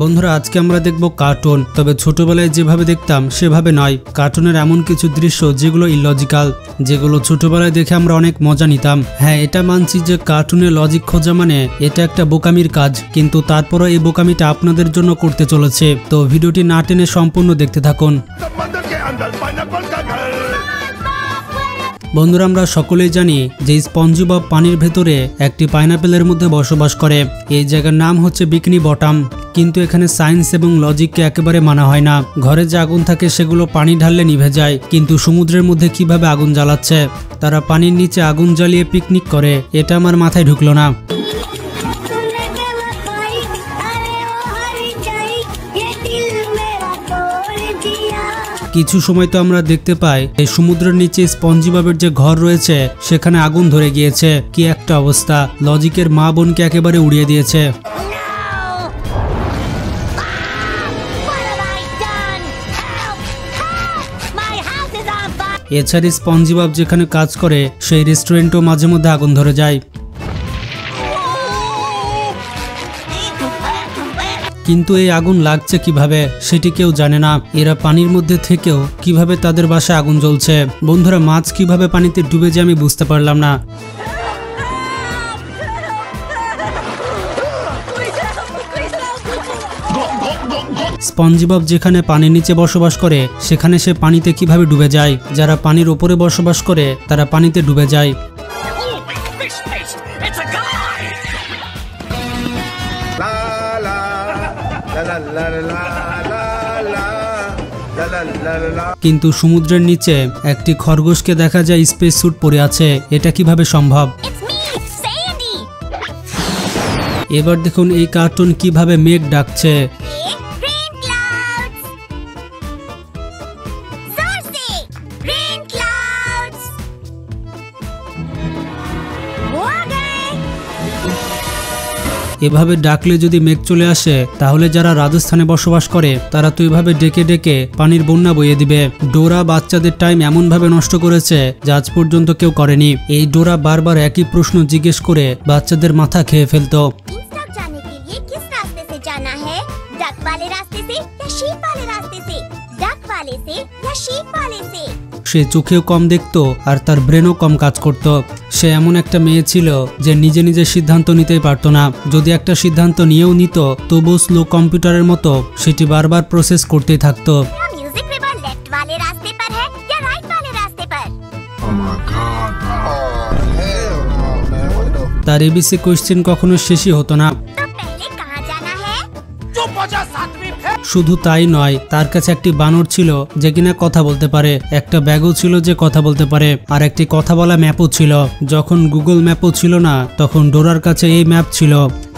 বন্ধুরা আজকে আমরা দেখব কার্টুন, তবে ছোটবেলায় যেভাবে দেখতাম সেভাবে নয়। কার্টুনের এমন কিছু দৃশ্য যেগুলো ইলজিক্যাল, যেগুলো ছোটবেলায় দেখে আমরা অনেক মজা নিতাম। হ্যাঁ, এটা মানছি যে কার্টুনে লজিক খোঁজা মানে এটা একটা বোকামির কাজ, কিন্তু তারপরও এই বোকামিটা আপনাদের জন্য করতে চলেছে। তো ভিডিওটি না টেনে সম্পূর্ণ দেখতে থাকুন। বন্ধুরা আমরা সকলেই জানি যে স্পঞ্জবব পানির ভেতরে একটি পাইনাপেলের মধ্যে বসবাস করে। এই জায়গার নাম হচ্ছে বিকিনি বটম। কিন্তু এখানে সায়েন্স এবং লজিককে একেবারে মানা হয় না। ঘরে যে আগুন থাকে সেগুলো পানি ঢাললে নিভে যায়, কিন্তু সমুদ্রের মধ্যে কিভাবে আগুন জ্বালাচ্ছে? তারা পানির নিচে আগুন জ্বালিয়ে পিকনিক করে, এটা আমার মাথায় ঢুকলো না। কিছু সময় তো আমরা দেখতে পাই এই সমুদ্রের নিচে স্পঞ্জববের যে ঘর রয়েছে সেখানে আগুন ধরে গিয়েছে। কি একটা অবস্থা! লজিকের মা বোনকে একেবারে উড়িয়ে দিয়েছে। এছাড়া স্পঞ্জবব যেখানে কাজ করে সেই রেস্টুরেন্টও মাঝে মধ্যে আগুন ধরে যায়। কিন্তু এই আগুন লাগছে কিভাবে সেটি কেউ জানে না। এরা পানির মধ্যে থেকেও কিভাবে তাদের বাসায় আগুন জ্বলছে। বন্ধুরা মাছ কিভাবে পানিতে ডুবে যায় আমি বুঝতে পারলাম না। স্পঞ্জবব যেখানে পানির নিচে বসবাস করে সেখানে সে পানিতে কিভাবে ডুবে যায়। যারা পানির উপরে বসবাস করে তারা পানিতে ডুবে যায়। কিন্তু সমুদ্রের নিচে একটি খরগোশকে দেখা যায় স্পেস স্যুট পরে আছে, এটা কিভাবে সম্ভব? এবার দেখুন এই কার্টুন কিভাবে মেঘ ডাকছে। এভাবে ডাকলে যদি মেঘ চলে আসে তাহলে যারা রাজস্থানে বসবাস করে তারা তো এভাবে ডেকে ডেকে পানির বন্যা বইয়ে দিবে। ডোরা বাচ্চাদের টাইম এমন ভাবে নষ্ট করেছে যা আজ পর্যন্ত কেউ করেনি। এই ডোরা বারবার একই প্রশ্ন জিজ্ঞেস করে বাচ্চাদের মাথা খেয়ে ফেলতো। সে চোখেও কম দেখতো আর তার ব্রেনও কম কাজ করত। সে এমন একটা মেয়ে ছিল যে নিজে নিজে সিদ্ধান্ত নিতেই পারতো না। যদি একটা সিদ্ধান্ত নিয়েও নিত তবুও স্লো কম্পিউটারের মতো সেটি বারবার প্রসেস করতেই থাকতো। তার এবিসি কোয়েশ্চেন কখনো শেষই হতো না। শুধু তাই নয়, তার কাছে একটি বানর ছিল যে কিনা কথা বলতে পারে, একটা ব্যাগও ছিল যে কথা বলতে পারে, আর একটি কথা বলা ম্যাপও ছিল। যখন গুগল ম্যাপও ছিল না তখন ডোরার কাছে এই ম্যাপ ছিল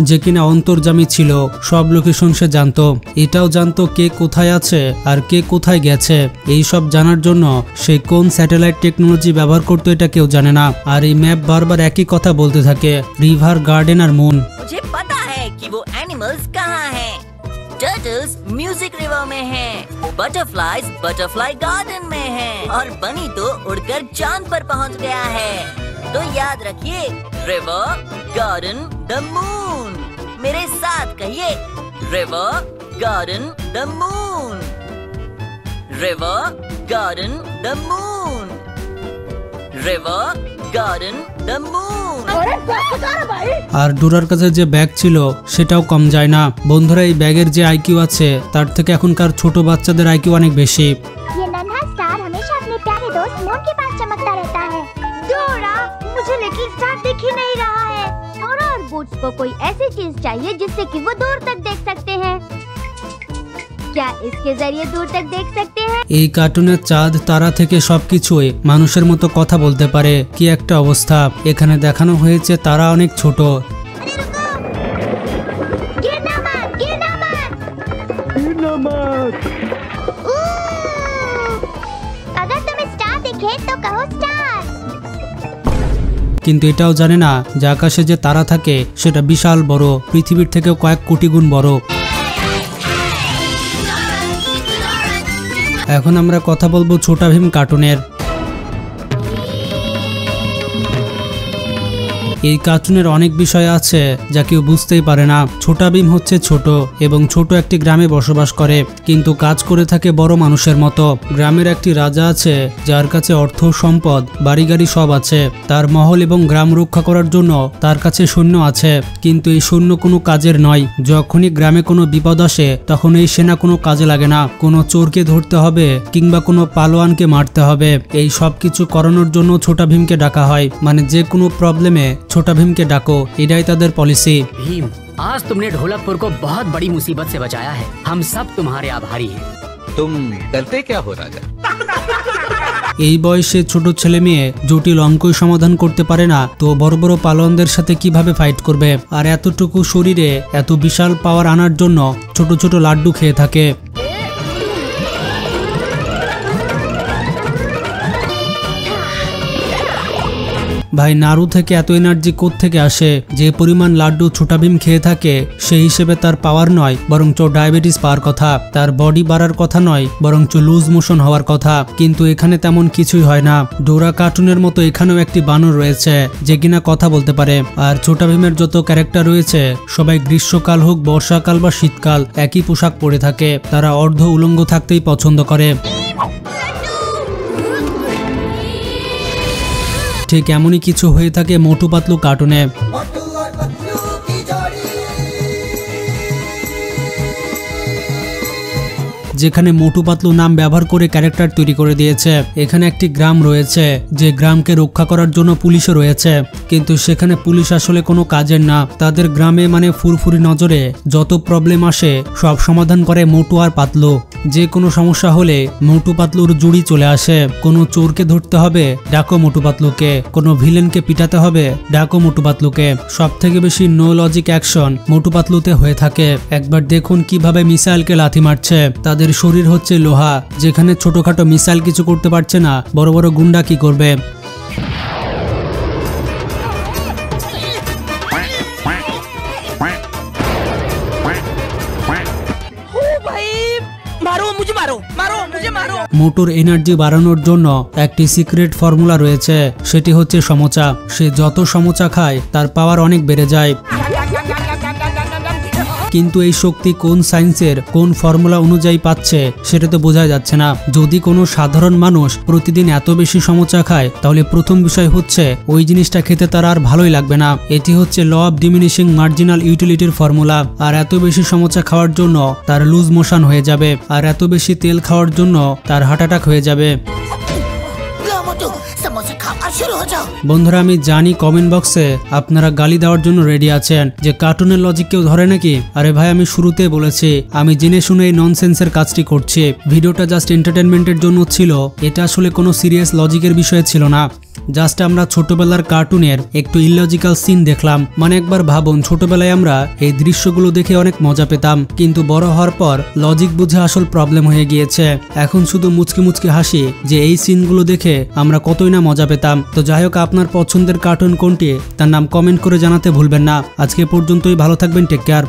যে কিনা অন্তর্যামী ছিল। সব লোকেশন সে জানতো, এটাও জানতো কে কোথায় আছে আর কে কোথায় গেছে। এই সব জানার জন্য সে কোন স্যাটেলাইট টেকনোলজি ব্যবহার করতো এটা কেউ জানে না। আর এই ম্যাপ বারবার একই কথা বলতে থাকে, রিভার, গার্ডেন আর মুন। टर्टल्स म्यूजिक रिवर में हैं, बटरफ्लाइज बटरफ्लाई गार्डन में हैं, और बनी तो उड़कर चांद पर पहुंच गया है। तो याद रखिए, रिवर, गार्डन, द मून। मेरे साथ कहिए, river, garden, the moon. River, garden, the moon. River, garden, the moon. আর ডোরার কাছে যে ব্যাগ ছিল সেটাও কম যায় না। বন্ধুরা এই ব্যাগের যে আইকিউ আছে তার থেকে এখনকার ছোট বাচ্চাদের আইকিউ অনেক বেশি। ये नन्हा स्टार हमेशा अपने प्यारे दोस्त मून के पास चमकता रहता है। डोरा, मुझे लिटिल स्टार दिख ही नहीं रहा है। डोरा और बूट्स को कोई ऐसी चीज चाहिए जिससे कि वो दूर तक देख सकते हैं। क्या इसके जरिए दूर तक देख सकते हैं? এই কার্টুনের চাঁদ তারা থেকে সবকিছুই মানুষের মতো কথা বলতে পারে। কি একটা অবস্থা! এখানে দেখানো হয়েছে তারা অনেক ছোট। কিন্তু এটাও জানে না যে আকাশে যে তারা থাকে সেটা বিশাল বড়, পৃথিবীর থেকেও কয়েক কোটি গুণ বড়। এখন আমরা কথা বলবো ছোটা ভীম কার্টুনের। এই কার্টুনের অনেক বিষয় আছে যা কেউ বুঝতেই পারে না। ছোটা ভীম হচ্ছে ছোট এবং ছোট একটি গ্রামে বসবাস করে, কিন্তু কাজ করে থাকে বড় মানুষের মতো। গ্রামের একটি রাজা আছে যার কাছে অর্থ, সম্পদ, বাড়ি গাড়ি সব আছে। তার মহল এবং গ্রাম রক্ষা করার জন্য তার কাছে সৈন্য আছে, কিন্তু এই সৈন্য কোনো কাজের নয়। যখনই গ্রামে কোনো বিপদ আসে তখন এই সেনা কোনো কাজে লাগে না। কোনো চোরকে ধরতে হবে কিংবা কোনো পালোয়ানকে মারতে হবে, এই সব কিছু করানোর জন্য ছোটা ভীমকে ডাকা হয়। মানে যে কোনো প্রবলেমে ছোটা ভীমকে ডাকো, এটাই তাদের পলিসি। भीम, आज तुमने ढोलकपुर को बहुत बड़ी मुसीबत से बचाया है। हम सब तुम्हारे आभारी हैं। तुम करते क्या हो राजा? এই বয়সে ছোট ছেলে মেয়ে জটিল অঙ্কই সমাধান করতে পারে না, তো বড় বড় পালোয়ানদের সাথে কিভাবে ফাইট করবে? আর এতটুকু শরীরে এত বিশাল পাওয়ার আনার জন্য ছোট ছোট লাড্ডু খেয়ে থাকে। ভাই, নারু থেকে এত এনার্জি কোত্থেকে আসে? যে পরিমাণ লাড্ডু ছোটা ভীম খেয়ে থাকে সেই হিসেবে তার পাওয়ার নয় বরঞ্চ ডায়াবেটিস পাওয়ার কথা, তার বডি বাড়ার কথা নয় বরঞ্চ লুজ মোশন হওয়ার কথা। কিন্তু এখানে তেমন কিছুই হয় না। ডোরা কার্টুনের মতো এখানেও একটি বানর রয়েছে যে কিনা কথা বলতে পারে। আর ছোটা ভীমের যত ক্যারেক্টার রয়েছে সবাই গ্রীষ্মকাল হোক, বর্ষাকাল বা শীতকাল একই পোশাক পরে থাকে। তারা অর্ধ উলঙ্গ থাকতেই পছন্দ করে। ঠিক এমনই কিছু হয়ে থাকে মোটু পাতলু কার্টুনে। যেখানে মোটু পাতলু নাম ব্যবহার করে ক্যারেক্টার তৈরি করে দিয়েছে। এখানে একটি গ্রাম রয়েছে যে গ্রামকে রক্ষা করার জন্য পুলিশও রয়েছে, কিন্তু সেখানে পুলিশ আসলে কোনো কাজের না। তাদের গ্রামে মানে ফুরফুরি নজরে যত প্রবলেম আসে সব সমাধান করে মোটু আর পাতলু। যে কোনো সমস্যা হলে মোটু পাতলুর জুড়ি চলে আসে। কোনো চোরকে ধরতে হবে, ডাকো মোটু পাতলুকে। কোনো ভিলেনকে পিটাতে হবে, ডাকো মোটু পাতলুকে। সব থেকে বেশি নো লজিক অ্যাকশন মোটু পাতলুতে হয়ে থাকে। একবার দেখুন কিভাবে মিসাইলকে লাথি মারছে। তাদের শরীর হচ্ছে লোহা, যেখানে ছোটখাটো মিসাইল কিছু করতে পারছে না, বড় বড় গুন্ডা কি করবে? মোটুর এনার্জি বাড়ানোর জন্য একটি সিক্রেট ফর্মুলা রয়েছে, সেটি হচ্ছে সমোচা। সে যত সমোচা খায় তার পাওয়ার অনেক বেড়ে যায়। কিন্তু এই শক্তি কোন সায়েন্সের কোন ফর্মুলা অনুযায়ী পাচ্ছে সেটা তো বোঝা যাচ্ছে না। যদি কোনো সাধারণ মানুষ প্রতিদিন এত বেশি সমোচা খায় তাহলে প্রথম বিষয় হচ্ছে ওই জিনিসটা খেতে তার আর ভালোই লাগবে না। এটি হচ্ছে ল অফ ডিমিনিশিং মার্জিনাল ইউটিলিটির ফর্মুলা। আর এত বেশি সমোচা খাওয়ার জন্য তার লুজ মোশন হয়ে যাবে, আর এত বেশি তেল খাওয়ার জন্য তার হার্ট অ্যাটাক হয়ে যাবে। বন্ধুরা, আমি জানি কমেন্ট বক্সে আপনারা গালি দেওয়ার জন্য রেডি আছেন যে কার্টুনের লজিক কেউ ধরে নাকি। আরে ভাই, আমি শুরুতে বলেছি আমি জেনে শুনে এই ননসেন্সের কাজটি করছি। ভিডিওটা জাস্ট এন্টারটেনমেন্টের জন্য ছিল, এটা আসলে কোনো সিরিয়াস লজিকের বিষয় ছিল না। জাস্ট আমরা ছোটবেলার কার্টুনের একটু ইললজিক্যাল সিন দেখলাম। মানে একবার ভাবুন, ছোটবেলায় আমরা এই দৃশ্যগুলো দেখে অনেক মজা পেতাম, কিন্তু বড় হওয়ার পর লজিক বুঝে আসল প্রবলেম হয়ে গিয়েছে। এখন শুধু মুচকি মুচকি হাসি যে এই সিনগুলো দেখে আমরা কতই না মজা পেতাম। তো যাই হোক, আপনার পছন্দের কার্টুন কোনটি তার নাম কমেন্ট করে জানাতে ভুলবেন না। আজকে পর্যন্তই, ভালো থাকবেন, টেক কেয়ার।